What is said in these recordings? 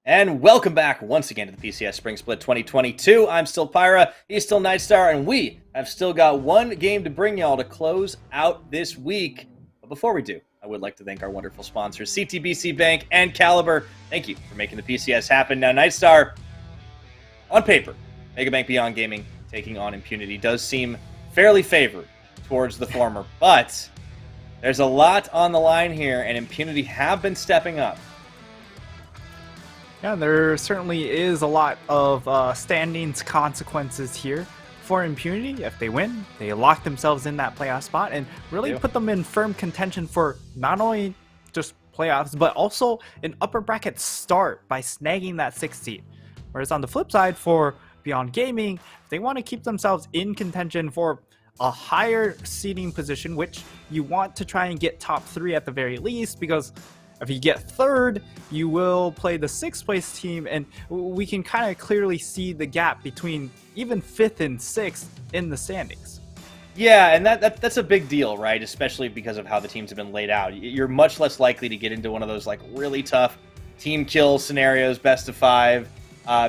And welcome back once again to the PCS Spring Split 2022. I'm still Pyra, he's still Nightstar, and we have still got one game to bring y'all to close out this week. But before we do, I would like to thank our wonderful sponsors, CTBC Bank and Caliber. Thank you for making the PCS happen. Now, Nightstar, on paper, Mega Bank Beyond Gaming taking on Impunity does seem fairly favored towards the former, but there's a lot on the line here, and Impunity have been stepping up. Yeah, there certainly is a lot of standings consequences here for Impunity. If they win, they lock themselves in that playoff spot and really put them in firm contention for not only just playoffs, but also an upper bracket start by snagging that 6th seed. Whereas on the flip side, for Beyond Gaming, if they want to keep themselves in contention for a higher seeding position, which you want to try and get top 3 at the very least, because if you get 3rd, you will play the 6th place team, and we can kind of clearly see the gap between even 5th and 6th in the standings. Yeah, and that's a big deal, right? Especially because of how the teams have been laid out. You're much less likely to get into one of those like really tough team kill scenarios, best of 5,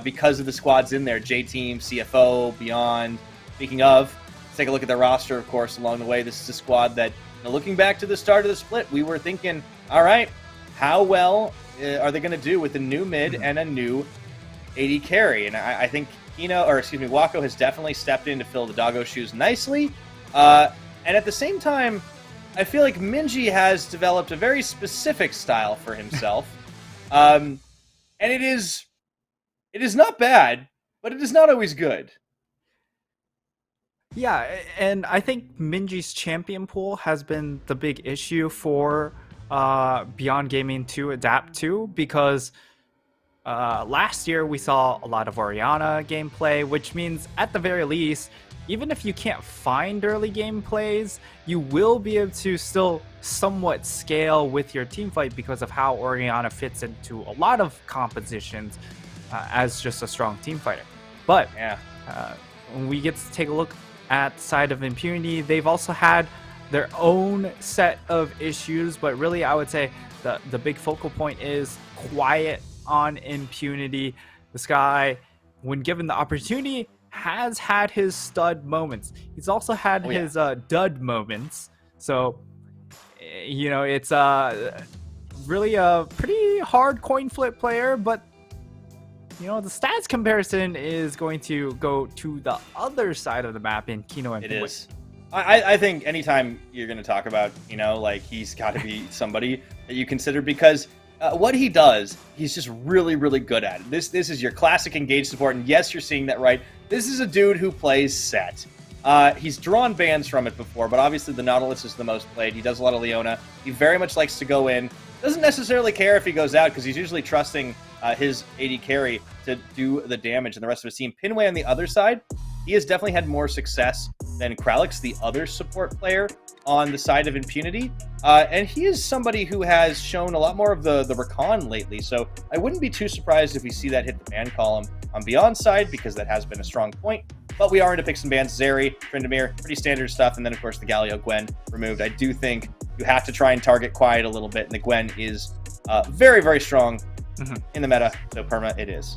because of the squads in there, J-Team, CFO, Beyond. Speaking of, let's take a look at the roster, of course, along the way. This is a squad that, looking back to the start of the split, we were thinking, all right, how well are they going to do with a new mid and a new AD carry? And I think Wako has definitely stepped in to fill the doggo shoes nicely. And at the same time, I feel like Minji has developed a very specific style for himself. And it is not bad, but it is not always good. Yeah, and I think Minji's champion pool has been the big issue for Beyond Gaming to adapt to, because last year we saw a lot of Orianna gameplay, which means at the very least, even if you can't find early gameplays, you will be able to still somewhat scale with your team fight because of how Orianna fits into a lot of compositions as just a strong team fighter. But when we get to take a look at the side of Impunity, they've also had their own set of issues, but really I would say the big focal point is quiet on Impunity. This guy, when given the opportunity, has had his stud moments. He's also had his dud moments. So, it's really a pretty hard coin flip player, but the stats comparison is going to go to the other side of the map in Kino and It is. I think anytime you're going to talk about, he's got to be somebody that you consider, because what he does, he's just really, really good at it. This is your classic engage support, and yes, you're seeing that right. This is a dude who plays set. He's drawn bans from it before, but obviously the Nautilus is the most played. He does a lot of Leona. He very much likes to go in. Doesn't necessarily care if he goes out, because he's usually trusting his AD carry to do the damage, and the rest of his team. Pinway on the other side, he has definitely had more success than Kralix, the other support player on the side of Impunity. And he is somebody who has shown a lot more of the recon lately. So I wouldn't be too surprised if we see that hit the ban column on Beyond's side, because that has been a strong point. But we are into picks and bans. Zeri, Tryndamere, pretty standard stuff. And then, of course, the Galio Gwen removed. I do think you have to try and target Quiet a little bit. And the Gwen is very, very strong in the meta. So perma it is.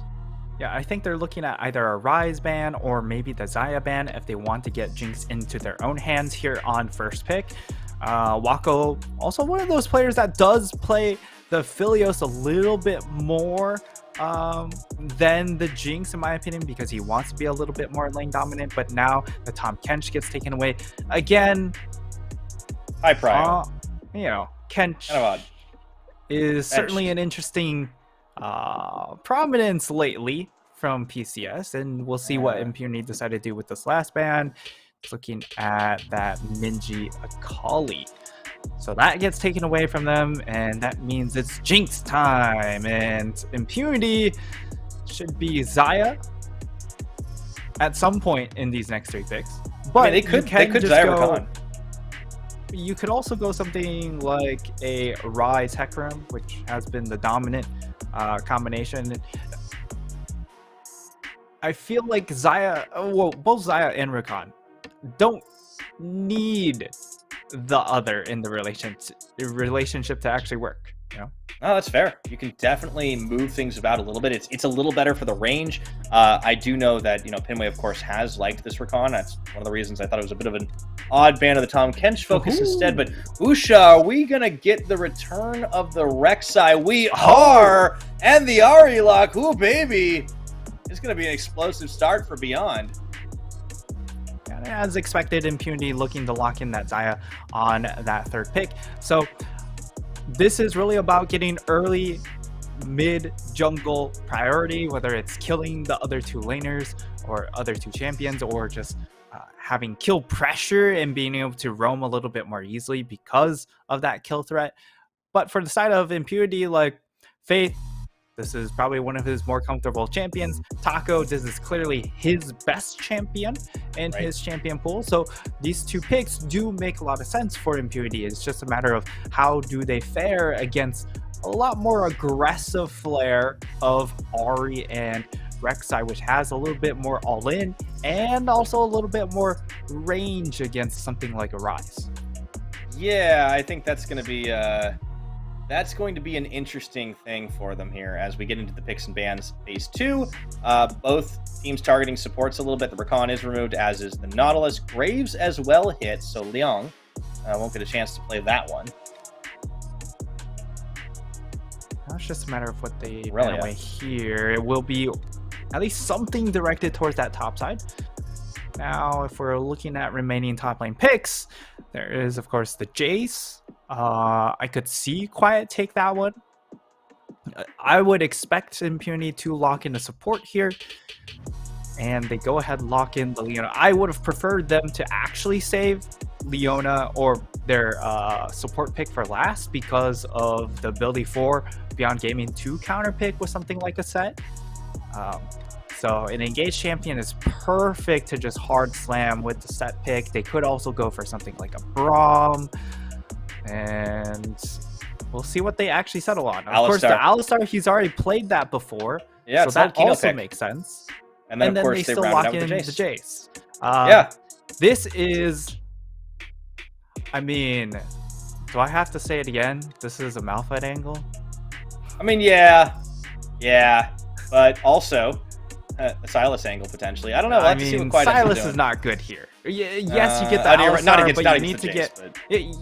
Yeah, I think they're looking at either a Rise ban or maybe the Xayah ban if they want to get Jinx into their own hands here on first pick. Wako, also one of those players that does play the Philios a little bit more than the Jinx, in my opinion, because he wants to be a little bit more lane dominant. But now the Tahm Kench gets taken away. Again, high prio. Kench kind of odd. Is certainly an interesting prominence lately from PCS, and we'll see what Impunity decided to do with this last ban. Looking at that Minji Akali, so that gets taken away from them, and that means it's Jinx time, and Impunity should be Xayah at some point in these next 3 picks. But they could Xayah Rakan. You could also go something like a Rise Hecarim, which has been the dominant combination. I feel like Xayah, both Xayah and Rakan don't need the other in the relationship to actually work. You know? Oh, that's fair. You can definitely move things about a little bit. It's a little better for the range. I do know that Pinway, of course, has liked this recon. That's one of the reasons I thought it was a bit of an odd ban of the Tom Kench focus instead. But Usha, are we gonna get the return of the Rek'Sai? We are, and the Ari lock. Ooh, baby, it's gonna be an explosive start for Beyond. And as expected, Impunity looking to lock in that Xayah on that third pick. So this is really about getting early mid jungle priority, whether it's killing the other two laners or other two champions, or just having kill pressure and being able to roam a little bit more easily because of that kill threat. But for the side of Impunity, like Faith, this is probably one of his more comfortable champions. Taco, this is clearly his best champion in his champion pool. So these two picks do make a lot of sense for Impunity. It's just a matter of how do they fare against a lot more aggressive flair of Ari and Rek'Sai, which has a little bit more all-in and also a little bit more range against something like a Rise. Yeah, I think that's going to be an interesting thing for them here as we get into the picks and bans phase 2. Both teams targeting supports a little bit. The Rakan is removed, as is the Nautilus. Graves as well hit, so Liang won't get a chance to play that one. Now it's just a matter of what they ban away here. It will be at least something directed towards that top side. Now, if we're looking at remaining top lane picks, there is, of course, the Jace. I could see Quiet take that one. I would expect Impunity to lock in a support here. And they go ahead and lock in the Leona. I would have preferred them to actually save Leona or their support pick for last because of the ability for Beyond Gaming to counter pick with something like a set. So an engaged champion is perfect to just hard slam with the set pick. They could also go for something like a Braum. And we'll see what they actually settle on. Of course, the Alistar, he's already played that before. Yeah, so that also makes sense. And then, of course, they still lock in the Jace. This is... I mean, do I have to say it again? This is a Malphite angle? I mean, yeah. But also... a Silas angle potentially. I don't know. I mean, Silas is not good here. Yes, you get the Alistar, but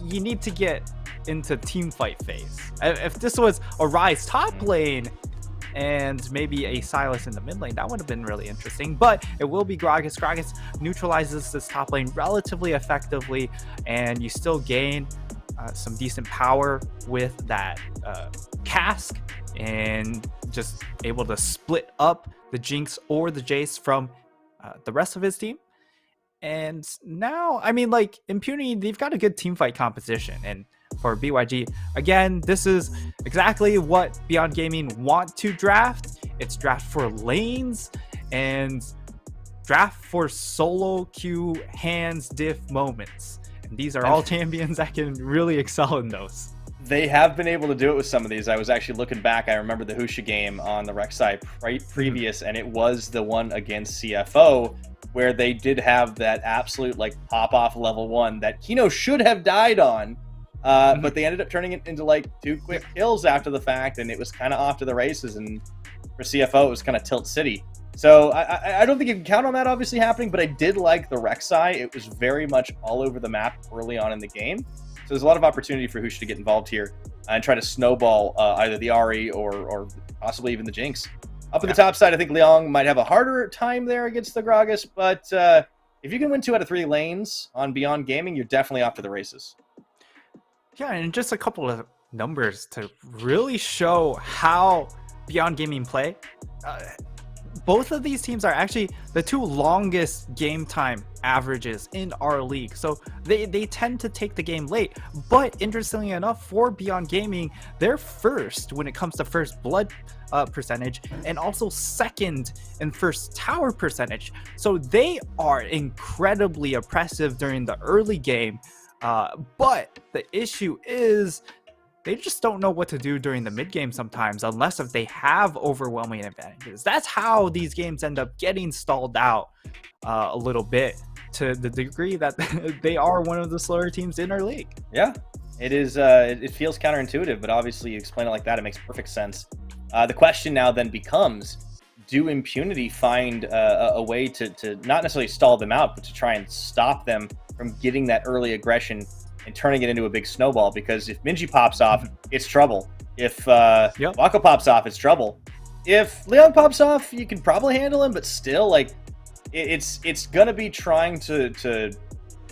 you need to get into team fight phase. If this was a Rise top lane and maybe a Silas in the mid lane, that would have been really interesting. But it will be Gragas. Gragas neutralizes this top lane relatively effectively, and you still gain some decent power with that cask and just able to split up the Jinx or the Jace from the rest of his team. And now, I mean, like, Impunity, they've got a good teamfight composition. And for BYG, again, this is exactly what Beyond Gaming want to draft. It's draft for lanes and draft for solo queue hands diff moments. And these are all champions that can really excel in those. They have been able to do it with some of these. I was actually looking back. I remember the Husha game on the Rek'Sai previous, and it was the one against CFO where they did have that absolute like pop-off level 1 that Kino should have died on, but they ended up turning it into like 2 quick kills after the fact, and it was kind of off to the races, and for CFO it was kind of tilt city. So I don't think you can count on that obviously happening, but I did like the Rek'Sai. It was very much all over the map early on in the game. So there's a lot of opportunity for Husha to get involved here and try to snowball either the Ari or possibly even the Jinx. Up at the top side, I think Liang might have a harder time there against the Gragas, but if you can win 2 out of 3 lanes on Beyond Gaming, you're definitely off to the races. Yeah, and just a couple of numbers to really show how Beyond Gaming play. Both of these teams are actually the 2 longest game time averages in our league. So they tend to take the game late. But interestingly enough, for Beyond Gaming, they're first when it comes to first blood percentage and also second in first tower percentage. So they are incredibly oppressive during the early game. But the issue is they just don't know what to do during the mid game sometimes, unless if they have overwhelming advantages. That's how these games end up getting stalled out a little bit, to the degree that they are one of the slower teams in our league. Yeah, It is. It feels counterintuitive, but obviously you explain it like that, it makes perfect sense. The question now then becomes: do Impunity find a way to not necessarily stall them out, but to try and stop them from getting that early aggression and turning it into a big snowball? Because if Minji pops off, it's trouble. If Wako pops off, it's trouble. If Leon pops off, you can probably handle him, but still, like, it's gonna be trying to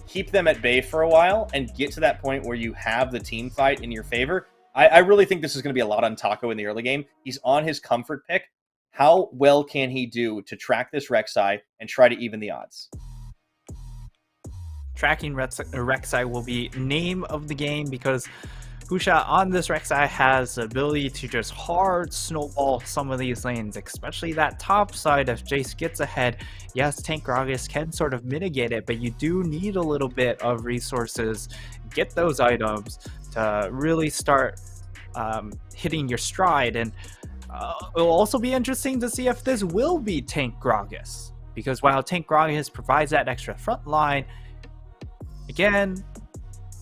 keep them at bay for a while and get to that point where you have the team fight in your favor. I really think this is going to be a lot on Taco in the early game. He's on his comfort pick. How well can he do to track this Rek'Sai and try to even the odds? Tracking Rek'Sai will be name of the game, because Husha on this Rek'Sai has the ability to just hard snowball some of these lanes, especially that top side. If Jace gets ahead, yes, Tank Gragas can sort of mitigate it, but you do need a little bit of resources, get those items to really start hitting your stride. And it'll also be interesting to see if this will be Tank Gragas, because while Tank Gragas provides that extra front line, again,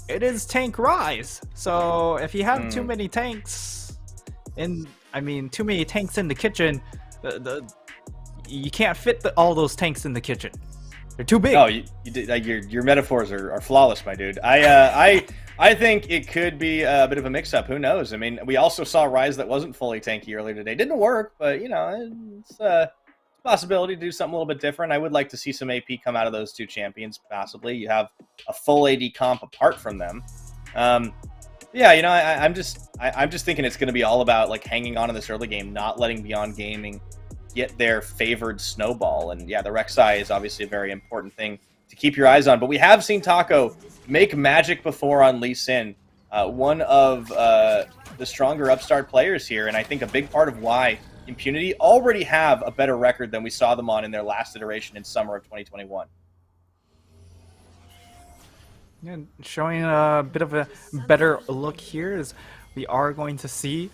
it is Tank Rise. So if you have too many tanks too many tanks in the kitchen, you can't fit all those tanks in the kitchen. They're too big. Oh, your metaphors are flawless, my dude. I think it could be a bit of a mix-up. Who knows? I mean, we also saw Rise that wasn't fully tanky earlier today. Didn't work, but you know, it's a possibility to do something a little bit different. I would like to see some AP come out of those two champions. Possibly, you have a full AD comp apart from them. Yeah, you know, I'm just thinking it's going to be all about like hanging on in this early game, not letting Beyond Gaming get their favored snowball. And yeah, the Rek'Sai is obviously a very important thing to keep your eyes on. But we have seen Taco make magic before on Lee Sin, one of the stronger upstart players here, and I think a big part of why Impunity already have a better record than we saw them on in their last iteration in summer of 2021. Yeah, showing a bit of a better look here is we are going to see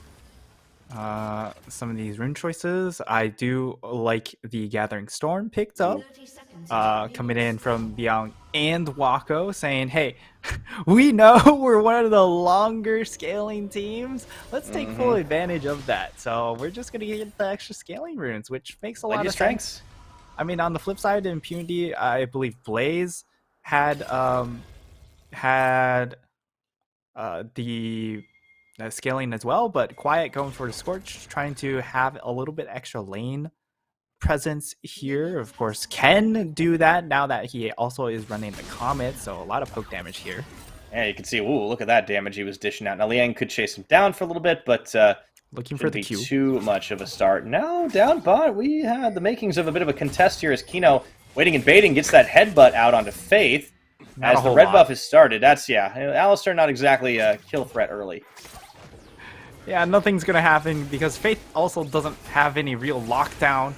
some of these rune choices. I do like the Gathering Storm picked up, coming in from Beyond and Wako, saying, hey, we know we're one of the longer scaling teams. Let's take full advantage of that. So we're just going to get the extra scaling runes, which makes a lot of sense. I mean, on the flip side, Impunity, I believe Blaze had the scaling as well, but Quiet going for the Scorch, trying to have a little bit extra lane presence here. Of course, can do that now that he also is running the Comet, so a lot of poke damage here. Yeah, you can see, ooh, look at that damage he was dishing out. Now Liang could chase him down for a little bit, but looking for the Q. Too much of a start. Now down bot, we had the makings of a bit of a contest here as Kino, waiting and baiting, gets that headbutt out onto Faith. As the red buff has started. That's, yeah, Alistar not exactly a kill threat early. Yeah, nothing's going to happen because Faith also doesn't have any real lockdown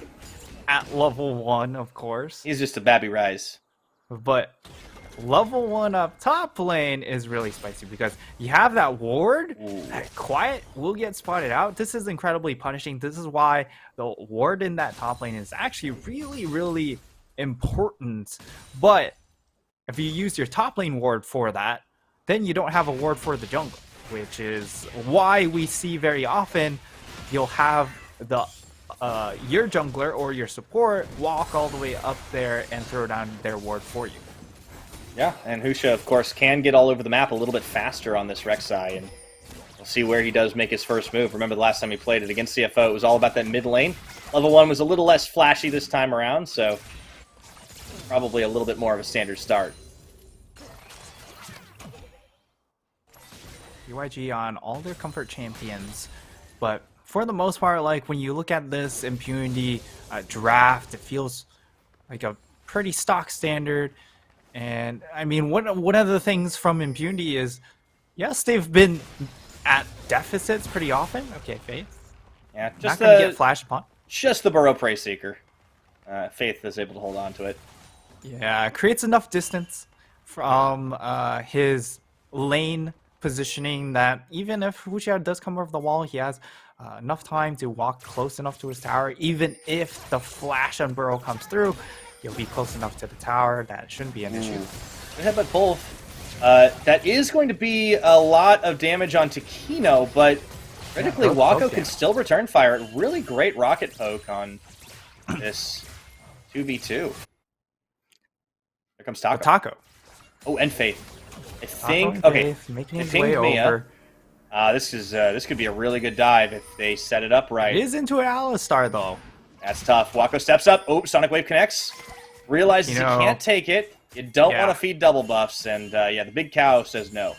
at level 1, of course. He's just a Babby Rise. But level 1 up top lane is really spicy because you have that ward. That Quiet will get spotted out. This is incredibly punishing. This is why the ward in that top lane is actually really, really important. But if you use your top lane ward for that, then you don't have a ward for the jungle, which is why we see very often you'll have the your jungler or your support walk all the way up there and throw down their ward for you. Yeah, and Husha, of course, can get all over the map a little bit faster on this Rek'Sai, and we'll see where he does make his first move. Remember the last time he played it against CFO, it was all about that mid lane. Level 1 was a little less flashy this time around, so probably a little bit more of a standard start. BYG on all their comfort champions, but for the most part, like when you look at this Impunity draft, it feels like a pretty stock standard. And I mean, one of the things from Impunity is, yes, they've been at deficits pretty often. Okay, Faith. Yeah, just not gonna get flashed upon. Just the Burrow Prey Seeker. Faith is able to hold on to it. Yeah, creates enough distance from his lane positioning that even if Wuxiao does come over the wall, he has enough time to walk close enough to his tower. Even if the flash on Burrow comes through, he'll be close enough to the tower that shouldn't be an issue. Good headbutt pull. That is going to be a lot of damage onto Kino, but critically, Wako can still return fire. Really great rocket poke on this 2v2. Here comes Taco. Taco. Oh, and Faith. I think making his way over. This could be a really good dive if they set it up right. It is into an Alistar though. That's tough. Wako steps up. Oh, Sonic Wave connects. Realizes he can't take it. You don't want to feed double buffs, and yeah, the big cow says no.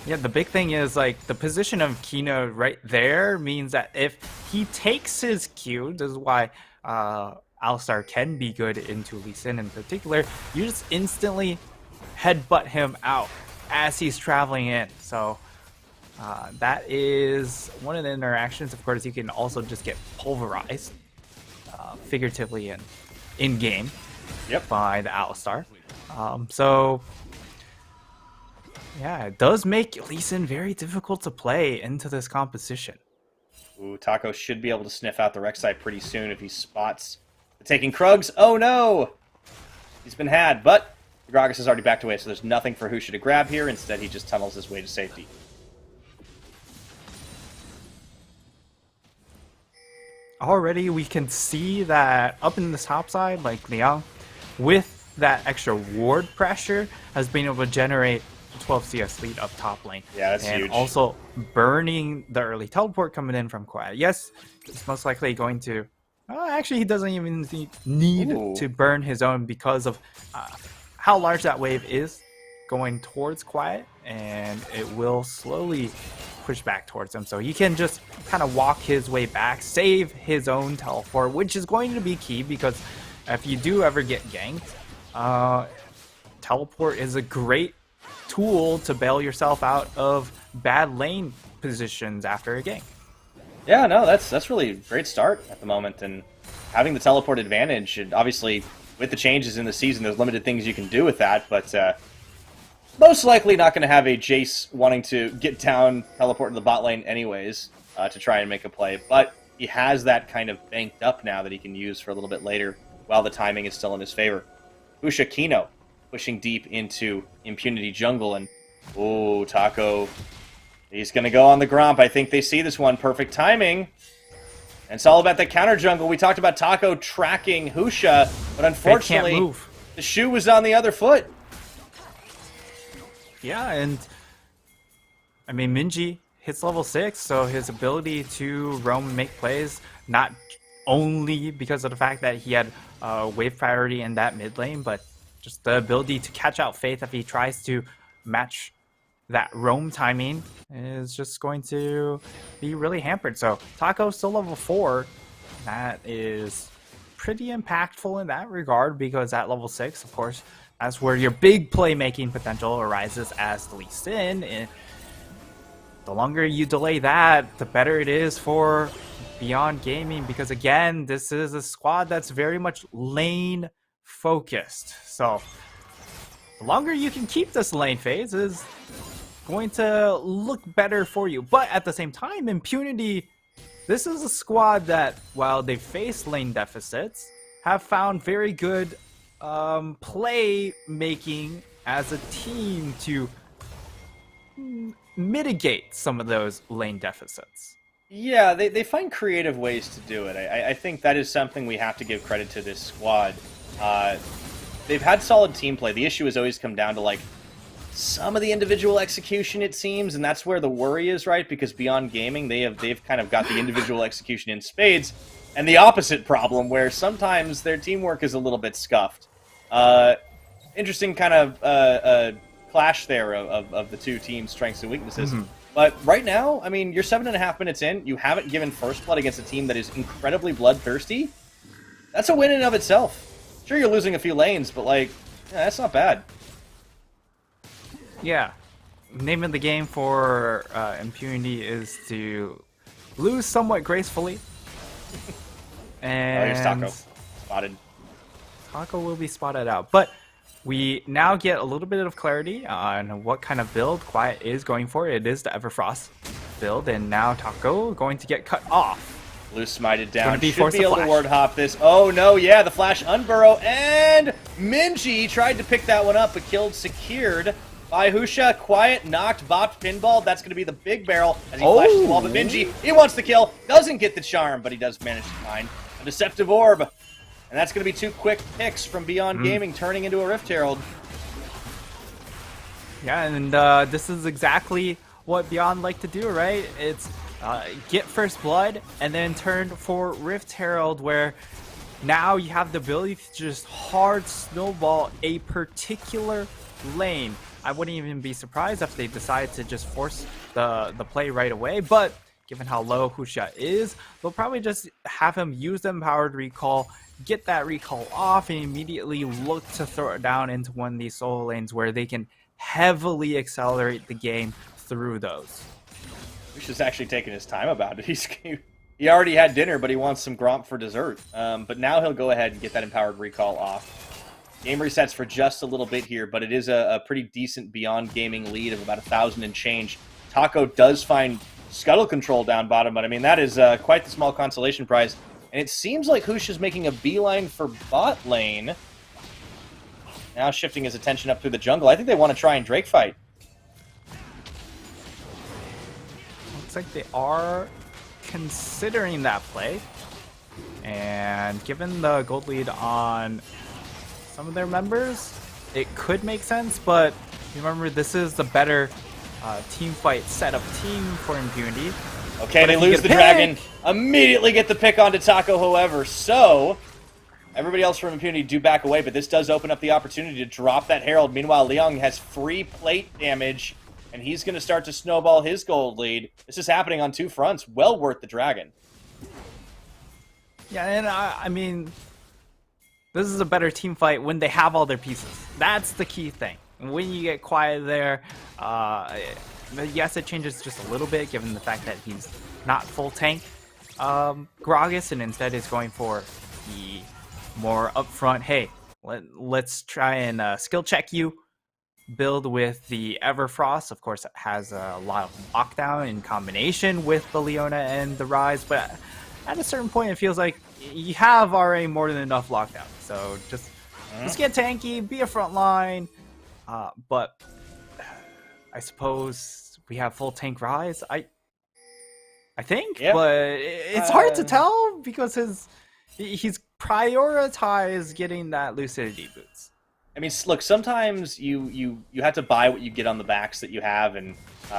Yeah, the big thing is like the position of Kino right there means that if he takes his Q, this is why Alistar can be good into Lee Sin in particular. You just instantly headbutt him out as he's traveling in. So that is one of the interactions. Of course, you can also just get pulverized, figuratively and in game, by the Alistar. So yeah, it does make Lee Sin very difficult to play into this composition. Ooh, Taco should be able to sniff out the Rek'Sai pretty soon if he spots the taking Krugs. Oh no! He's been had, but Gragas is already backed away, so there's nothing for Husha to grab here. Instead, he just tunnels his way to safety. Already, we can see that up in the top side, like Liang, with that extra ward pressure, has been able to generate 12 CS lead up top lane. Yeah, that's huge. And also burning the early teleport coming in from Quiet. Yes, he's most likely going to... actually, he doesn't even need to burn his own because of how large that wave is going towards Quiet, and it will slowly push back towards him. So he can just kind of walk his way back, save his own teleport, which is going to be key because if you do ever get ganked, teleport is a great tool to bail yourself out of bad lane positions after a gank. Yeah, no, that's really a great start at the moment, and having the teleport advantage, and obviously with the changes in the season, there's limited things you can do with that, but most likely not going to have a Jace wanting to get down, teleport to the bot lane anyways, to try and make a play, but he has that kind of banked up now that he can use for a little bit later while the timing is still in his favor. Husha Kino pushing deep into Impunity jungle, and Taco, he's going to go on the Gromp. I think they see this one. Perfect timing. And it's all about the counter jungle. We talked about Taco tracking Husha, but unfortunately, the shoe was on the other foot. Yeah, and I mean, Minji hits level 6, so his ability to roam and make plays, not only because of the fact that he had wave priority in that mid lane, but just the ability to catch out Faith if he tries to match that roam timing is just going to be really hampered. So Taco still level 4. That is pretty impactful in that regard because at level 6, of course, that's where your big playmaking potential arises as Lee Sin. And the longer you delay that, the better it is for Beyond Gaming because, again, this is a squad that's very much lane focused. So the longer you can keep this lane phase is going to look better for you. But at the same time, Impunity, this is a squad that, while they face lane deficits, have found very good play making as a team to mitigate some of those lane deficits. Yeah, they find creative ways to do it. I think that is something we have to give credit to this squad. They've had solid team play. The issue has always come down to like some of the individual execution, it seems, and that's where the worry is, right? Because Beyond Gaming, they've kind of got the individual execution in spades, and the opposite problem where sometimes their teamwork is a little bit scuffed. Interesting kind of clash there of the two teams' strengths and weaknesses. But right now, I mean, you're 7.5 minutes in. You haven't given first blood against a team that is incredibly bloodthirsty. That's a win in and of itself. Sure, you're losing a few lanes, but like, yeah, that's not bad. Yeah. Name of the game for Impunity is to lose somewhat gracefully. And here's Taco. Spotted. Taco will be spotted out. But we now get a little bit of clarity on what kind of build Quiet is going for. It is the Everfrost build, and now Taco going to get cut off. Blue smited down. Should be able to ward hop this. Oh no, yeah, the flash unburrow, and Minji tried to pick that one up, but killed secured. by Husha. Quiet, knocked, bopped, pinball. That's going to be the big barrel as he flashes the wall. But Minji, he wants the kill. Doesn't get the charm, but he does manage to find a deceptive orb. And that's going to be 2 quick picks from Beyond Gaming, turning into a Rift Herald. Yeah, and this is exactly what Beyond like to do, right? It's get first blood and then turn for Rift Herald, where now you have the ability to just hard snowball a particular lane. I wouldn't even be surprised if they decide to just force the play right away, but given how low Husha is, they'll probably just have him use the empowered recall, get that recall off, and immediately look to throw it down into one of these solo lanes where they can heavily accelerate the game through those. Husha's actually taking his time about it. He already had dinner, but he wants some Gromp for dessert. But now he'll go ahead and get that empowered recall off. Game resets for just a little bit here, but it is a pretty decent Beyond Gaming lead of about 1,000 and change. Taco does find scuttle control down bottom, but I mean, that is quite the small consolation prize. And it seems like Husha's making a beeline for bot lane. Now shifting his attention up through the jungle. I think they want to try and Drake fight. Looks like they are considering that play. And given the gold lead on some of their members, it could make sense, but remember, this is the better team fight setup team for Impunity. Okay, they lose the dragon. Immediately get the pick onto Taco, however. So, everybody else from Impunity do back away, but this does open up the opportunity to drop that Herald. Meanwhile, Leung has free plate damage, and he's going to start to snowball his gold lead. This is happening on 2 fronts. Well worth the dragon. Yeah, and I mean, this is a better team fight when they have all their pieces. That's the key thing. When you get quiet there, yes, it changes just a little bit given the fact that he's not full tank Gragas, and instead is going for the more upfront, hey, let's try and skill check you. Build with the Everfrost. Of course, it has a lot of lockdown in combination with the Leona and the Rise, but at a certain point, it feels like you have already more than enough lockdown. So just get tanky, be a front line. But I suppose we have full tank Rise. I think, yeah. But it's hard to tell because he's prioritized getting that lucidity boots. I mean, look, sometimes you have to buy what you get on the backs that you have, and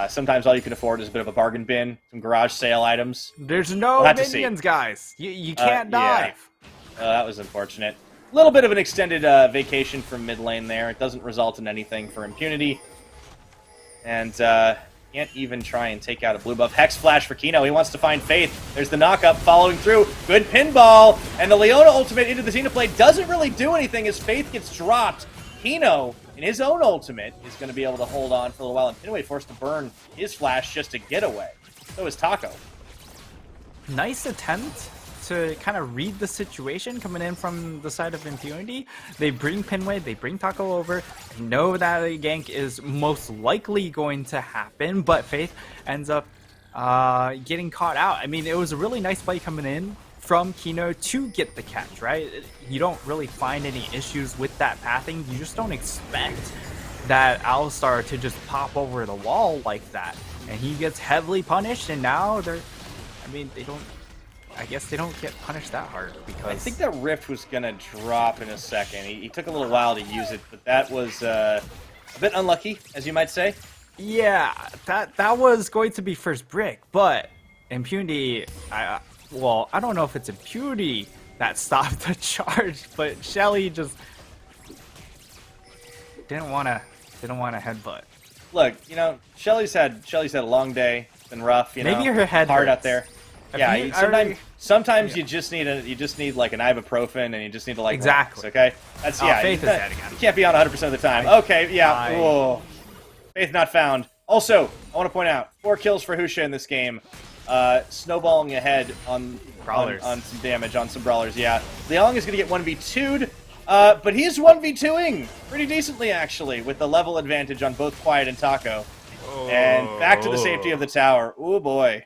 sometimes all you can afford is a bit of a bargain bin, some garage sale items. There's no minions, guys. You can't dive. Yeah. That was unfortunate. A little bit of an extended vacation from mid lane there. It doesn't result in anything for Impunity. And can't even try and take out a blue buff. Hex Flash for Kino. He wants to find Faith. There's the knockup following through. Good pinball. And the Leona ultimate into the Xenoblade doesn't really do anything as Faith gets dropped. Kino, in his own ultimate, is going to be able to hold on for a little while. And Pinway forced to burn his flash just to get away. So is Taco. Nice attempt to kind of read the situation coming in from the side of Impunity. They bring Pinway, they bring Taco over, know that a gank is most likely going to happen, but Faith ends up getting caught out. I mean, it was a really nice play coming in from Kino to get the catch, right? You don't really find any issues with that pathing. You just don't expect that Alistar to just pop over the wall like that. And he gets heavily punished, and now I guess they don't get punished that hard because I think that Rift was going to drop in a second. He took a little while to use it, but that was a bit unlucky, as you might say. Yeah, that was going to be first brick, but Impunity, well, I don't know if it's Impunity that stopped the charge, but Shelly just didn't want to headbutt. Look, you know, Shelly's had a long day. It's been rough, you know. Maybe her head hard hurts. out there. Yeah, sometimes you just need like an ibuprofen, and you just need to like exactly. relax, okay, that's Faith is dead again. You can't be on 100% of the time. Okay, yeah. Whoa. Faith not found. Also, I want to point out 4 kills for Husha in this game. Snowballing ahead on some damage on some brawlers. Yeah, Leong is going to get 1v2'd, but he's 1v2ing pretty decently actually with the level advantage on both Quiet and Taco. And back to the safety of the tower. Oh boy.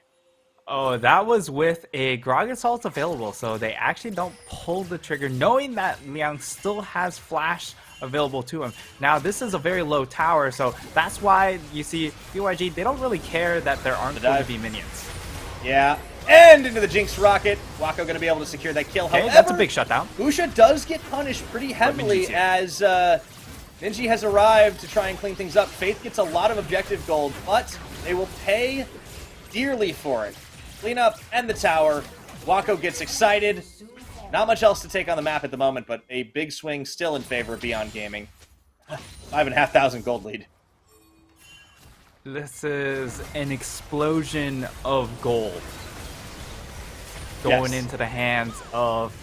Oh, that was with a Gragas available, so they actually don't pull the trigger, knowing that Liang still has flash available to him. Now, this is a very low tower, so that's why you see BYG, they don't really care that there aren't going to be minions. Yeah, and into the Jinx rocket. Wako going to be able to secure that kill. Okay, However, that's a big shutdown. Usha does get punished pretty heavily as Minji has arrived to try and clean things up. Faith gets a lot of objective gold, but they will pay dearly for it. Clean up and the tower. Wako gets excited. Not much else to take on the map at the moment, but a big swing still in favor of Beyond Gaming. 5,500 gold lead. This is an explosion of gold going into the hands of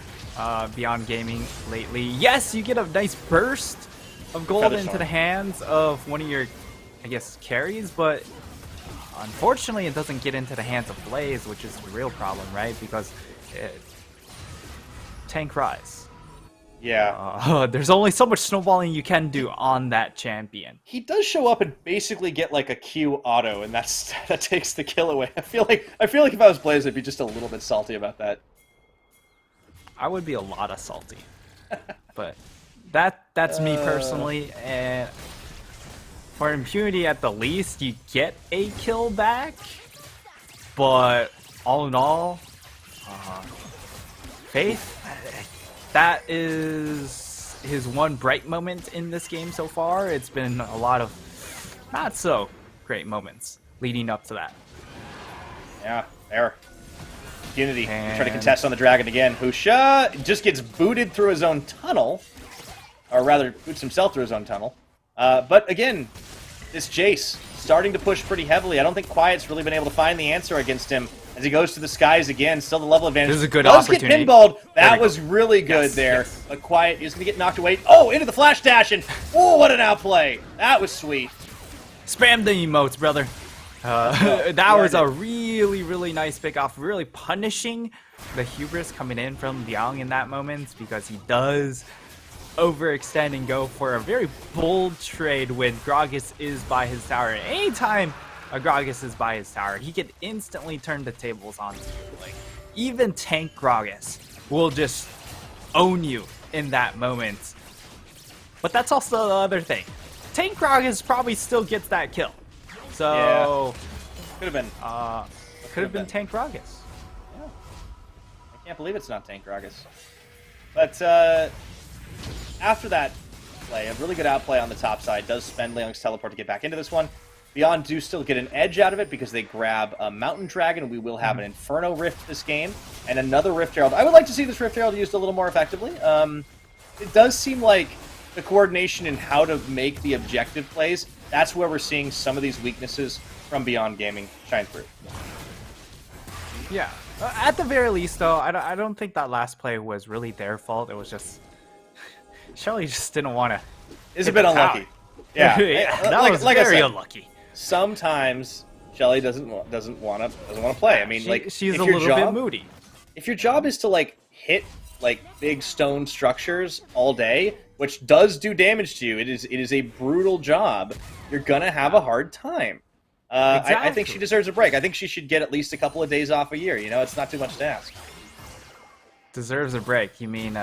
Beyond Gaming lately. Yes, you get a nice burst of gold into the hands of one of your, I guess, carries, but unfortunately it doesn't get into the hands of Blaze, which is the real problem, right? Because tank rise. Yeah. There's only so much snowballing you can do on that champion. He does show up and basically get like a Q auto, and that takes the kill away. I feel like if I was Blaze, I'd be just a little bit salty about that. I would be a lot of salty, but that's me personally. And for Impunity, at the least, you get a kill back. But all in all, Faith, that is his one bright moment in this game so far. It's been a lot of not so great moments leading up to that. Yeah, there. Unity trying to contest on the Dragon again. Husha just gets booted through his own tunnel. Or rather, boots himself through his own tunnel. But again, this Jace starting to push pretty heavily. I don't think Quiet's really been able to find the answer against him as he goes to the skies again. Still the level advantage. This is a good Does opportunity. Get pinballed. That was really good there. Yes. But Quiet is going to get knocked away. Oh, into the flash dash, and oh, what an outplay. That was sweet. Spam the emotes, brother. That was a really, really nice pick off, really punishing the hubris coming in from Liang in that moment, because he does overextend and go for a very bold trade when Gragas is by his tower. Anytime a Gragas is by his tower, he can instantly turn the tables on you. Like, even tank Gragas will just own you in that moment. But that's also the other thing. Tank Gragas probably still gets that kill. So yeah. Could have been Tank Gragas. Yeah. I can't believe it's not Tank Gragas. But after that play, a really good outplay on the top side does spend Leong's teleport to get back into this one. Beyond do still get an edge out of it because they grab a Mountain Dragon. We will have an Inferno Rift this game and another Rift Herald. I would like to see this Rift Herald used a little more effectively. It does seem like the coordination in how to make the objective plays, that's where we're seeing some of these weaknesses from Beyond Gaming shine through. Yeah. At the very least, though, I don't think that last play was really their fault. It was just Shelly just didn't want to. It's a bit unlucky. Yeah, that was very unlucky. Sometimes Shelly doesn't want to play. I mean, she's a little bit moody. If your job is to hit big stone structures all day, which does do damage to you, it is a brutal job. You're gonna have a hard time. Exactly. I think she deserves a break. I think she should get at least a couple of days off a year. You know, it's not too much to ask. Deserves a break? You mean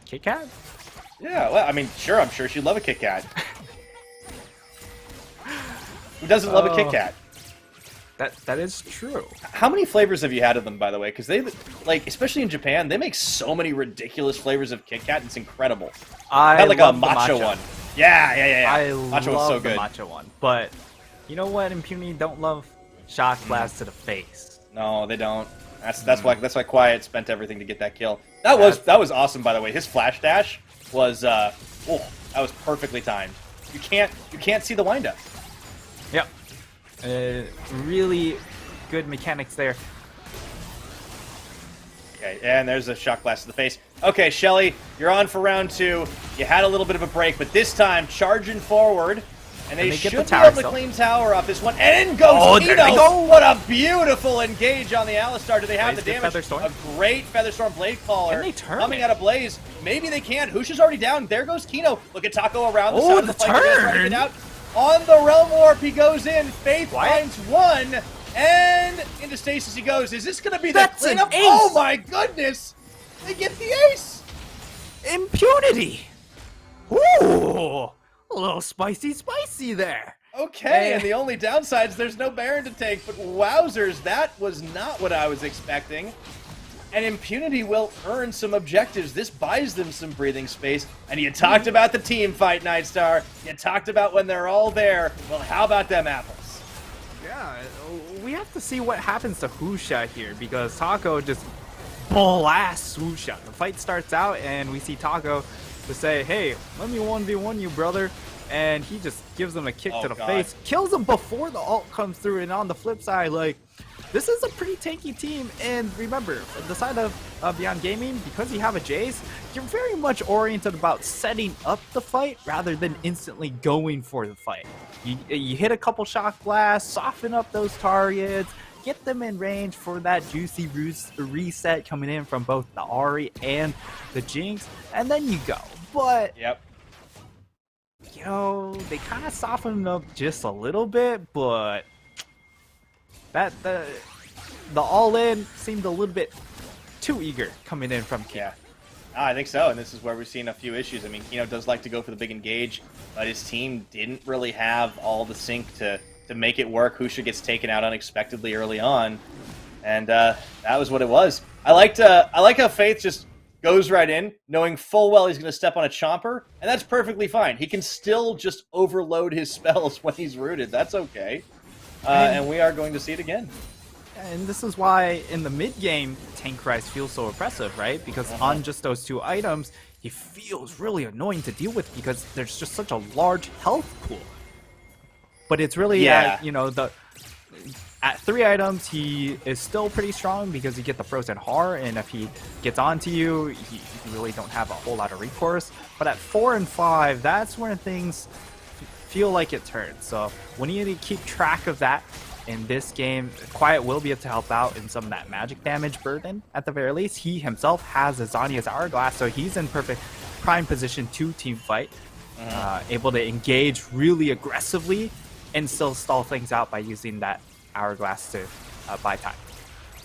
Kit Kat? Yeah, well, I mean, sure, I'm sure she'd love a Kit Kat. Who doesn't love a Kit Kat? That is true. How many flavors have you had of them, by the way? Because they, especially in Japan, they make so many ridiculous flavors of Kit Kat. It's incredible. I had love a matcha one. Yeah. I matcha love so good. the matcha one. But you know what? Impunity don't love shock blast to the face. No, they don't. That's why Quiet spent everything to get that kill. That was awesome, by the way. His flash dash was that was perfectly timed. You can't see the windup. Yep. Really good mechanics there. Okay, and there's a shock blast to the face. Okay, Shelly, you're on for round 2. You had a little bit of a break, but this time charging forward, and they should be able to clean tower off this one. And in goes Tino! What a beautiful engage on the Alistar. Do they have the damage? A great Featherstorm Blade Caller coming out of Blaze. Maybe they can. Husha's already down. There goes Kino. Look at Taco around the side of the turn. Out. On the Realm Warp, he goes in. Faith finds one. And into stasis he goes. Is this going to be the cleanup? Oh my goodness! They get the ace! Impunity! Ooh, a little spicy there. Okay, and the only downside is there's no Baron to take, but wowzers, that was not what I was expecting. And Impunity will earn some objectives. This buys them some breathing space. And you talked about the team fight, Nightstar. You talked about when they're all there. Well, how about them apples? Yeah, we have to see what happens to Husha here, because Taco just blasts Husha. The fight starts out, and we see Taco to say, hey, let me 1v1 you, brother. And he just gives him a kick to the face, kills him before the ult comes through. And on the flip side, like, this is a pretty tanky team. And remember, the side of Beyond Gaming, because you have a Jace, you're very much oriented about setting up the fight rather than instantly going for the fight. You hit a couple shock blasts, soften up those targets, get them in range for that juicy reset coming in from both the Ahri and the Jinx, and then you go. But yep. You know, they kind of softened up just a little bit, but the all-in seemed a little bit too eager coming in from Kino. Yeah, I think so, and this is where we're seeing a few issues. I mean, Kino does like to go for the big engage, but his team didn't really have all the sync to make it work. Husha gets taken out unexpectedly early on, and that was what it was. I like how Faith just goes right in, knowing full well he's going to step on a chomper, and that's perfectly fine. He can still just overload his spells when he's rooted. That's okay. And we are going to see it again. And this is why in the mid-game, Tank Rise feels so oppressive, right? Because on just those two items, he feels really annoying to deal with because there's just such a large health pool. But it's really, you know, at 3 items, he is still pretty strong because you get the Frozen Heart, and if he gets onto you, you really don't have a whole lot of recourse. But at 4 and 5, that's where things feel like it turns. So when you need to keep track of that in this game, Quiet will be able to help out in some of that magic damage burden. At the very least, he himself has Azania's Hourglass, so he's in perfect prime position to team fight, able to engage really aggressively and still stall things out by using that Hourglass to buy time.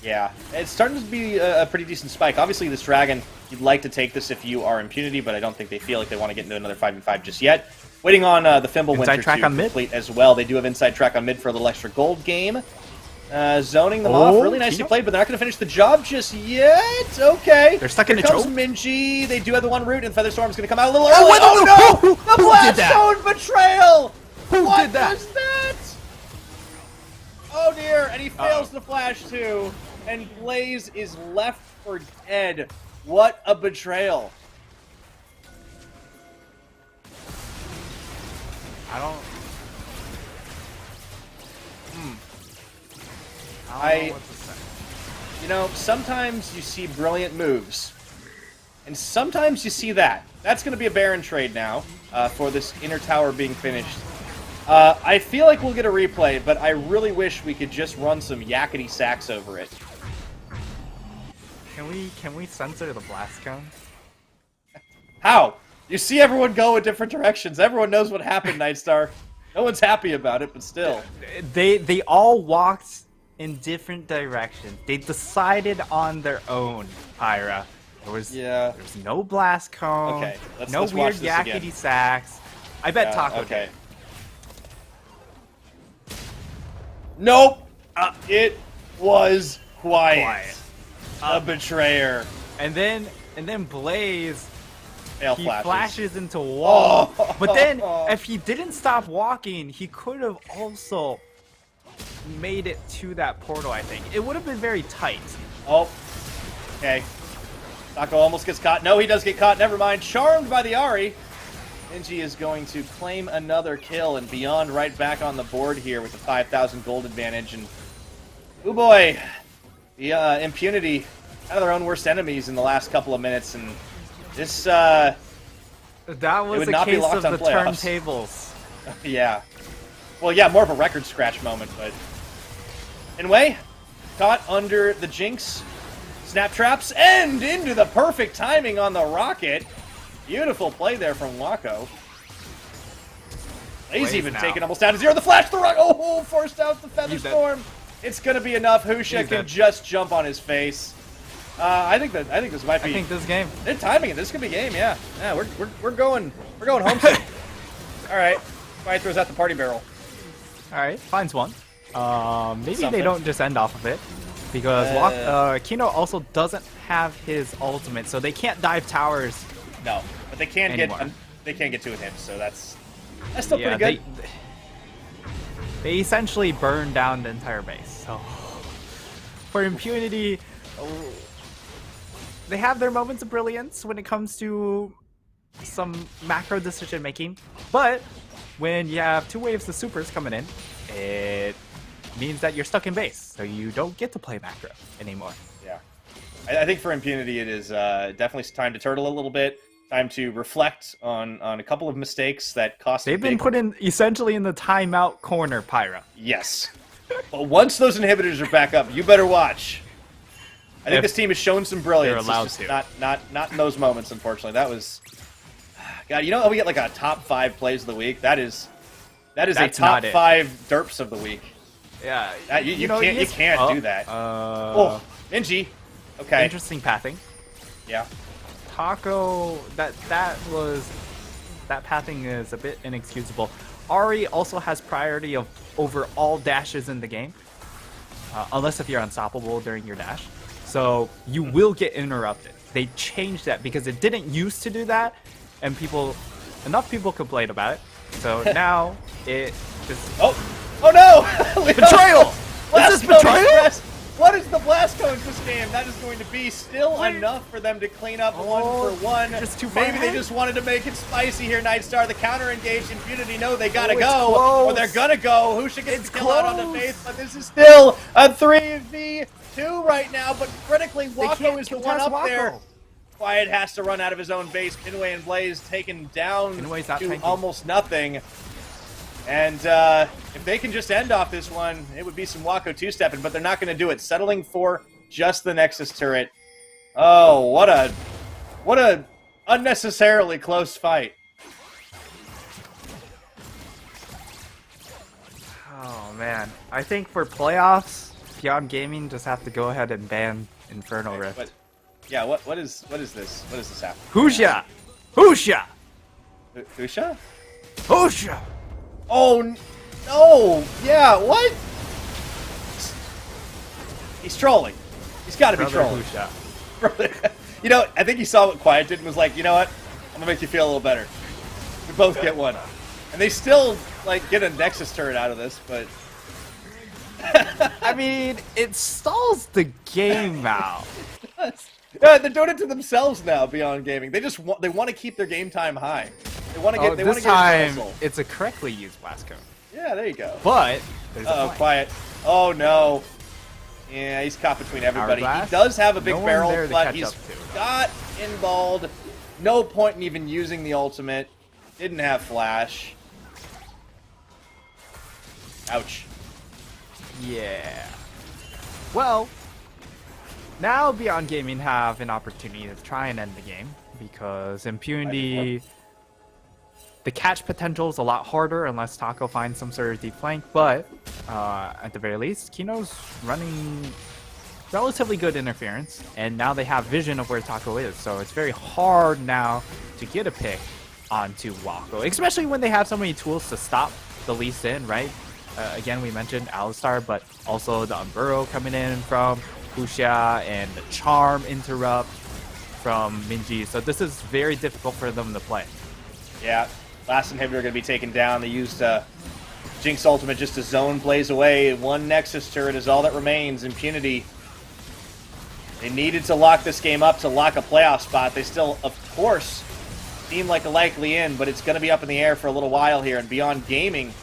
Yeah, it's starting to be a pretty decent spike. Obviously, this Dragon, you'd like to take this if you are Impunity, but I don't think they feel like they want to get into another 5v5 just yet. Waiting on the Fimbulwinter to complete as well. They do have inside track on mid for a little extra gold game. Zoning them off. Really nicely played, but they're not going to finish the job just yet. Okay. They're stuck in a choke. Minji. They do have the one root, and Featherstorm's going to come out a little early. Oh, no! The Blaststone betrayal! What was that? Oh, dear. And he fails the flash, too. And Blaze is left for dead. What a betrayal. I don't know what to say. You know, sometimes you see brilliant moves, and sometimes you see that. That's going to be a Baron trade now for this inner tower being finished. I feel like we'll get a replay, but I really wish we could just run some yakety sacks over it. Can we censor the blast cone? How? You see everyone go in different directions. Everyone knows what happened, Nightstar. No one's happy about it, but still. They all walked in different directions. They decided on their own, Pyra. There was no blast cone. Okay, let's weird watch this yakety again. sacks. I bet Taco did. Nope. It was quiet. A betrayer. And then Blaze, he flashes. flashes into wall. But then, if he didn't stop walking, he could have also made it to that portal, I think. It would have been very tight. Oh, okay. Taco almost gets caught. No, he does get caught. Never mind. Charmed by the Ahri. Ninji is going to claim another kill, and Beyond right back on the board here with the 5,000 gold advantage. And, oh boy, the Impunity, kind of their own worst enemies in the last couple of minutes. And this, that was a case of the playoffs. turntables. Yeah. Well, yeah, more of a record scratch moment, but anyway, caught under the Jinx, snap traps, and into the perfect timing on the rocket. Beautiful play there from Wako. Blaze even taken almost down to 0. The flash, the rock. Oh, forced out the Feather Storm. It's going to be enough. Husha can just jump on his face. I think this might be. I think this game. They're timing it. This could be game. Yeah. Yeah. We're going home soon. All right. Quiet throws out the party barrel. All right, finds one. Maybe Something. they don't just end off of it, because Kino also doesn't have his ultimate, so they can't dive towers. No, but they can anymore. get 2 hits, so that's still pretty good. They essentially burn down the entire base. So for Impunity, they have their moments of brilliance when it comes to some macro decision making, but when you have 2 waves of supers coming in, it means that you're stuck in base, so you don't get to play macro anymore. Yeah, I think for Impunity, it is definitely time to turtle a little bit. Time to reflect on a couple of mistakes that cost. They've been put in essentially in the timeout corner, Pyra. Yes, but once those inhibitors are back up, you better watch. I think this team has shown some brilliance. They're allowed it's to. just not in those moments, unfortunately. That was, God. You know how we get like a top 5 plays of the week? That is a That's top not it. 5 derps of the week. Yeah, You can't do that. Oh, Minji. Okay. Interesting pathing. Yeah. Taco, that pathing is a bit inexcusable. Ari also has priority over all dashes in the game, unless if you're unstoppable during your dash. So you will get interrupted. They changed that because it didn't used to do that, and enough people complained about it. So now it just Oh no! betrayal. Is this betrayal? What is the blast code in this game? That is going to be still enough for them to clean up 1-for-1. Just too far Maybe they ahead? just wanted to make it spicy here, Nightstar. The counter engaged Impunity. No, they gotta it's go. close. Or they're gonna go. Husha gets It's the kill out on the close. face, but this is still a 3v2 right now. But critically, Wako can't is the kill one past up there. Wako. Quiet has to run out of his own base. Pinway and Blaze taken down Pinway's not to tanking. almost nothing. And if they can just end off this one, it would be some Wako 2-stepping, but they're not going to do it. Settling for just the Nexus turret. Oh, what a unnecessarily close fight. Oh man, I think for playoffs, Beyond Gaming just have to go ahead and ban Inferno Rift. But yeah, what is this? What is this happening? Husha! Husha! Husha? Husha! Oh no! Yeah, what? He's trolling. He's got to be Brother trolling. Husha. You know, I think he saw what Quiet did and was like, you know what? I'm gonna make you feel a little better. We both get one, and they still like get a Nexus turret out of this, but. I mean, it stalls the game out. Yeah, they're doing it to themselves now. Beyond Gaming, they want to keep their game time high. They want to get. They want This to get time, a console. it's a correctly used blast cone. Yeah, there you go. But there's a Oh, flank. Quiet. Oh no. Yeah, he's caught between everybody. He Hourglass? does have a big No one barrel, there to but catch he's up to. got inballed. No point in even using the ultimate. Didn't have flash. Ouch. Yeah. Well, now Beyond Gaming have an opportunity to try and end the game because Impunity, the catch potential is a lot harder unless Taco finds some sort of deep flank, but at the very least, Kino's running relatively good interference, and now they have vision of where Taco is, so it's very hard now to get a pick onto Wako, especially when they have so many tools to stop the Lee Sin, right? Again, we mentioned Alistar, but also the Unburrow coming in from Husha and the Charm interrupt from Minji. So this is very difficult for them to play. Yeah, last inhibitor going to be taken down. They used Jinx ultimate just to zone Blaze away. One Nexus turret is all that remains. Impunity. They needed to lock this game up to lock a playoff spot. They still, of course, seem like a likely in, but it's going to be up in the air for a little while here. And Beyond Gaming,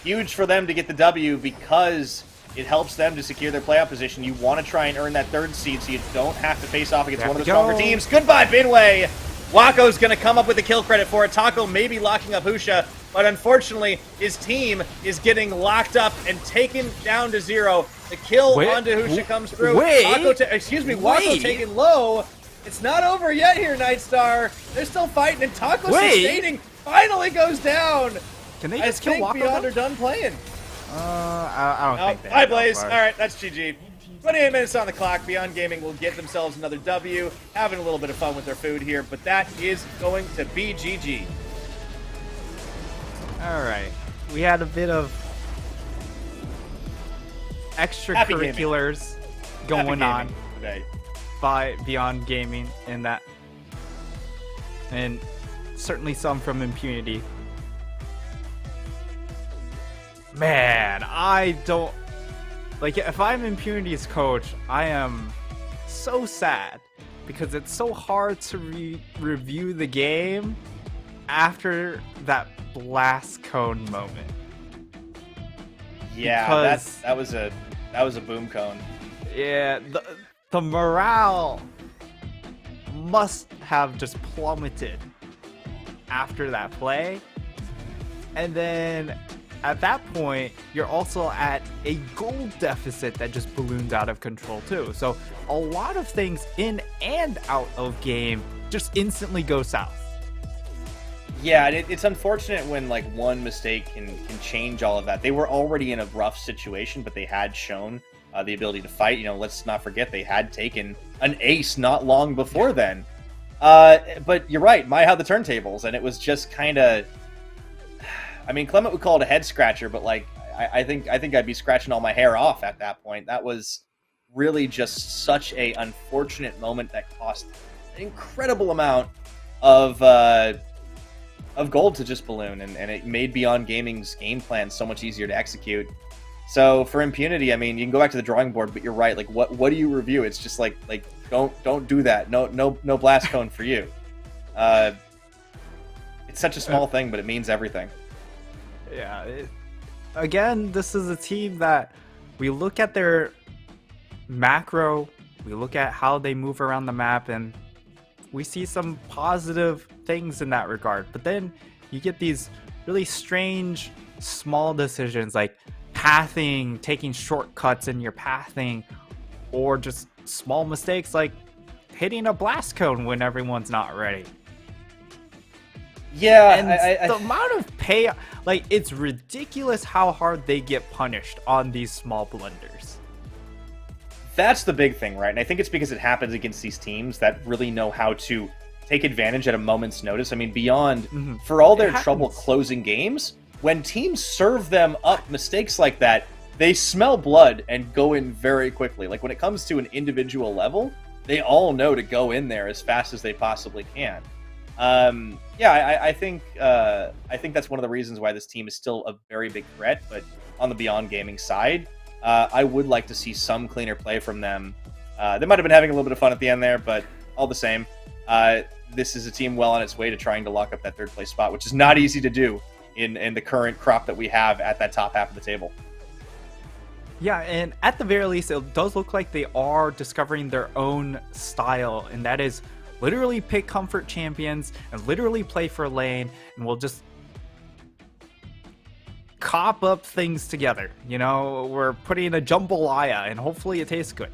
huge for them to get the W because it helps them to secure their playoff position. You want to try and earn that 3rd seed so you don't have to face off against one of the stronger teams. Goodbye, Binway! Wako's going to come up with the kill credit for it. Taco may be locking up Husha, but unfortunately, his team is getting locked up and taken down to 0. The kill onto Husha comes through. Wako taken low. It's not over yet here, Nightstar. They're still fighting, and Taco sustaining finally goes down. Can they just kill think Wako? Beyond are done playing. I don't think they Hi, have Blaze. that All far. right, that's GG. 28 minutes on the clock. Beyond Gaming will get themselves another W, having a little bit of fun with their food here, but that is going to be GG. All right. We had a bit of extracurriculars going on today by Beyond Gaming in that, and certainly some from Impunity. Man, I don't like, if I'm Impunity's coach, I am so sad because it's so hard to review the game after that blast cone moment. Yeah, Because- that was a boom cone. Yeah, the morale must have just plummeted after that play. And then at that point, you're also at a gold deficit that just ballooned out of control too. So a lot of things in and out of game just instantly go south. Yeah, it's unfortunate when like one mistake can change all of that. They were already in a rough situation, but they had shown the ability to fight. You know, let's not forget they had taken an ace not long before then. But you're right, how the turntables, and it was just kind of. I mean, Clement would call it a head scratcher, but like I think I'd be scratching all my hair off at that point. That was really just such a unfortunate moment that cost an incredible amount of gold to just balloon, and it made Beyond Gaming's game plan so much easier to execute. So for Impunity, I mean, you can go back to the drawing board, but you're right. Like, what do you review? It's just like don't do that. No blast cone for you. It's such a small thing, but it means everything. Yeah. Again, this is a team that we look at their macro, we look at how they move around the map, and we see some positive things in that regard. But then you get these really strange small decisions like pathing, taking shortcuts in your pathing, or just small mistakes like hitting a blast cone when everyone's not ready. Yeah, And the amount of pay, like, it's ridiculous how hard they get punished on these small blunders. That's the big thing, right? And I think it's because it happens against these teams that really know how to take advantage at a moment's notice. I mean, Beyond, for all their trouble closing games, when teams serve them up mistakes like that, they smell blood and go in very quickly. Like, when it comes to an individual level, they all know to go in there as fast as they possibly can. I think that's one of the reasons why this team is still a very big threat. But on the Beyond Gaming side, I would like to see some cleaner play from them. They might have been having a little bit of fun at the end there, but all the same, this is a team well on its way to trying to lock up that third place spot, which is not easy to do in the current crop that we have at that top half of the table. Yeah, and at the very least, it does look like they are discovering their own style, and that is literally pick comfort champions and literally play for lane, and we'll just cop up things together. You know, we're putting a jambalaya, and hopefully it tastes good.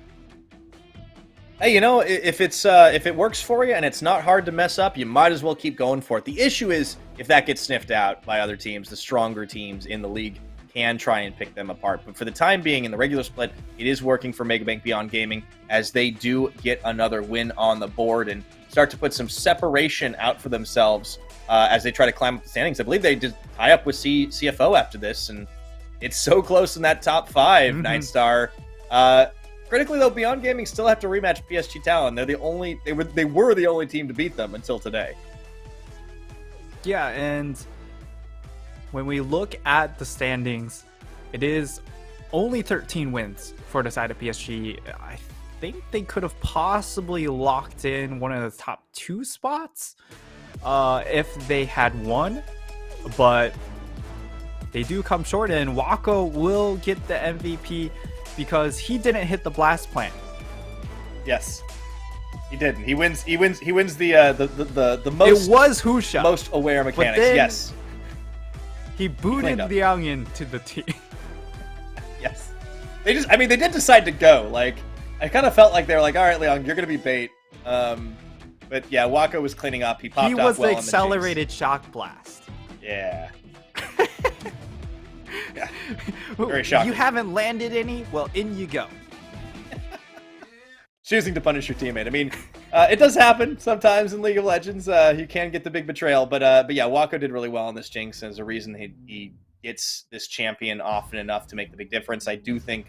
Hey, you know, if it works for you and it's not hard to mess up, you might as well keep going for it. The issue is if that gets sniffed out by other teams, the stronger teams in the league can try and pick them apart. But for the time being, in the regular split, it is working for Megabank Beyond Gaming as they do get another win on the board and start to put some separation out for themselves as they try to climb up the standings. I believe they did tie up with CFO after this, and it's so close in that top 5, Nine Star. Critically, though, Beyond Gaming still have to rematch PSG Talon. They were the only team to beat them until today. Yeah, and when we look at the standings, it is only 13 wins for the side of PSG. I think they could have possibly locked in one of the top 2 spots if they had won, but they do come short, and Wako will get the MVP because he didn't hit the blast plant. Yes, he didn't. He wins the most. It was Husha, most aware mechanics. Yes. He booted Liang into the team. Yes. They did decide to go. Like, I kind of felt like they were like, all right, Liang, you're going to be bait. But yeah, Wako was cleaning up. He popped He off was well the on accelerated shock blast. Yeah. Yeah. Very shocking. You haven't landed any? Well, in you go. choosing to punish your teammate. I mean, it does happen sometimes in League of Legends. You can get the big betrayal, but yeah, Wako did really well on this Jinx, and there's a reason he gets this champion often enough to make the big difference. I do think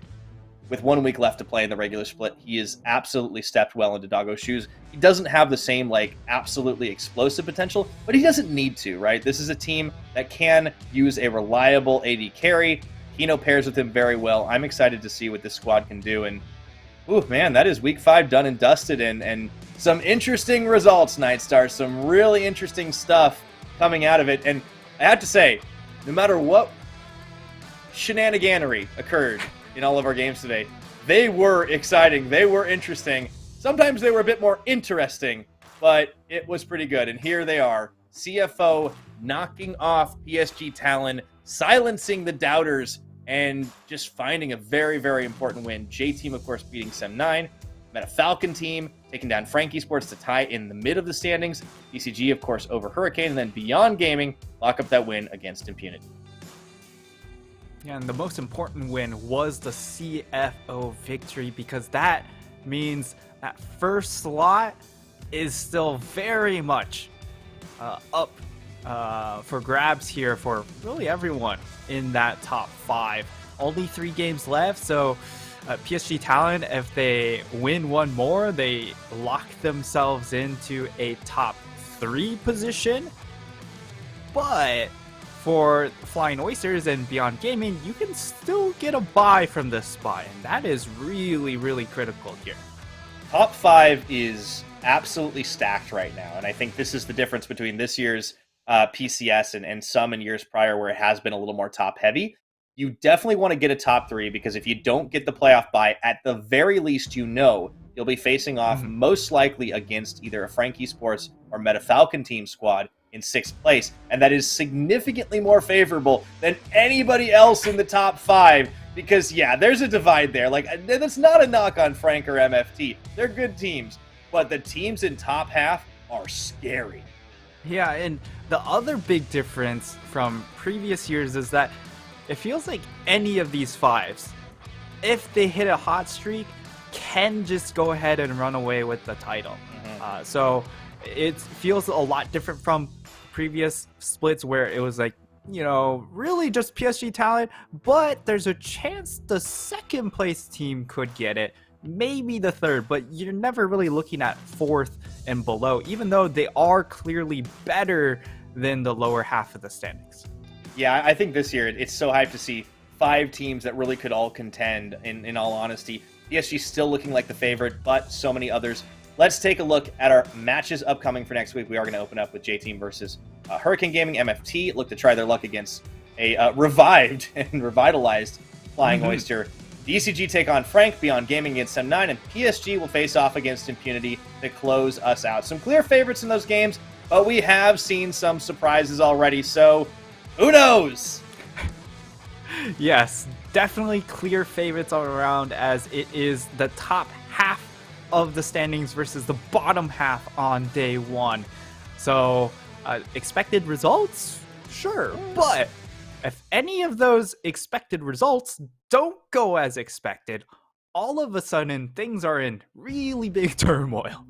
with 1 week left to play in the regular split, he has absolutely stepped well into Doggo's shoes. He doesn't have the same, like, absolutely explosive potential, but he doesn't need to, right? This is a team that can use a reliable AD carry. Kino pairs with him very well. I'm excited to see what this squad can do, and ooh, man, that is week 5 done and dusted, and some interesting results, Nightstar. Some really interesting stuff coming out of it, and I have to say, no matter what shenaniganery occurred in all of our games today, they were exciting, they were interesting. Sometimes they were a bit more interesting, but it was pretty good. And here they are, CFO knocking off PSG Talon, silencing the doubters, and just finding a very, very important win. J-Team, of course, beating Sem9. Meta Falcon Team taking down Frankie Sports to tie in the mid of the standings. BCG, of course, over Hurricane, and then Beyond Gaming lock up that win against Impunity. Yeah, and the most important win was the CFO victory, because that means that first slot is still very much up for grabs here for really everyone in that top 5. Only 3 games left, so PSG Talon, if they win one more, they lock themselves into a top 3 position. But for Flying Oysters and Beyond Gaming, you can still get a bye from this spot, and that is really, really critical here. Top 5 is absolutely stacked right now, and I think this is the difference between this year's PCS and some in years prior where it has been a little more top-heavy. You definitely want to get a top 3, because if you don't get the playoff bye, at the very least, you'll be facing off most likely against either a Frankie Sports or Meta Falcon Team squad in 6th place, and that is significantly more favorable than anybody else in the top 5, because yeah, there's a divide there. Like, that's not a knock on Frank or MFT. They're good teams, but the teams in top half are scary. Yeah, and the other big difference from previous years is that it feels like any of these 5s, if they hit a hot streak, can just go ahead and run away with the title. So it feels a lot different from previous splits where it was like, you know, really just PSG Talent, but there's a chance the 2nd place team could get it, maybe the 3rd, but you're never really looking at 4th and below, even though they are clearly better than the lower half of the standings. Yeah, I think this year it's so hyped to see 5 teams that really could all contend, in all honesty. PSG still looking like the favorite, but so many others. Let's take a look at our matches upcoming for next week. We are going to open up with J-Team versus Hurricane Gaming. MFT look to try their luck against a revived and revitalized Flying Oyster. BCG take on Frank, Beyond Gaming against Sem9, and PSG will face off against Impunity to close us out. Some clear favorites in those games, but we have seen some surprises already, so who knows? Yes, definitely clear favorites all around, as it is the top half of the standings versus the bottom half on day 1. So expected results, sure, but if any of those expected results don't go as expected, all of a sudden things are in really big turmoil.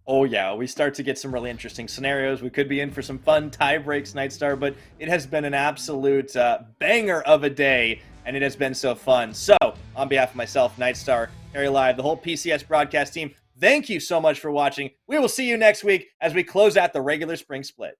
Oh yeah, we start to get some really interesting scenarios. We could be in for some fun tie breaks, Nightstar, but it has been an absolute banger of a day, and it has been so fun. So, on behalf of myself, Nightstar, Harry Live, the whole PCS broadcast team, thank you so much for watching. We will see you next week as we close out the regular spring split.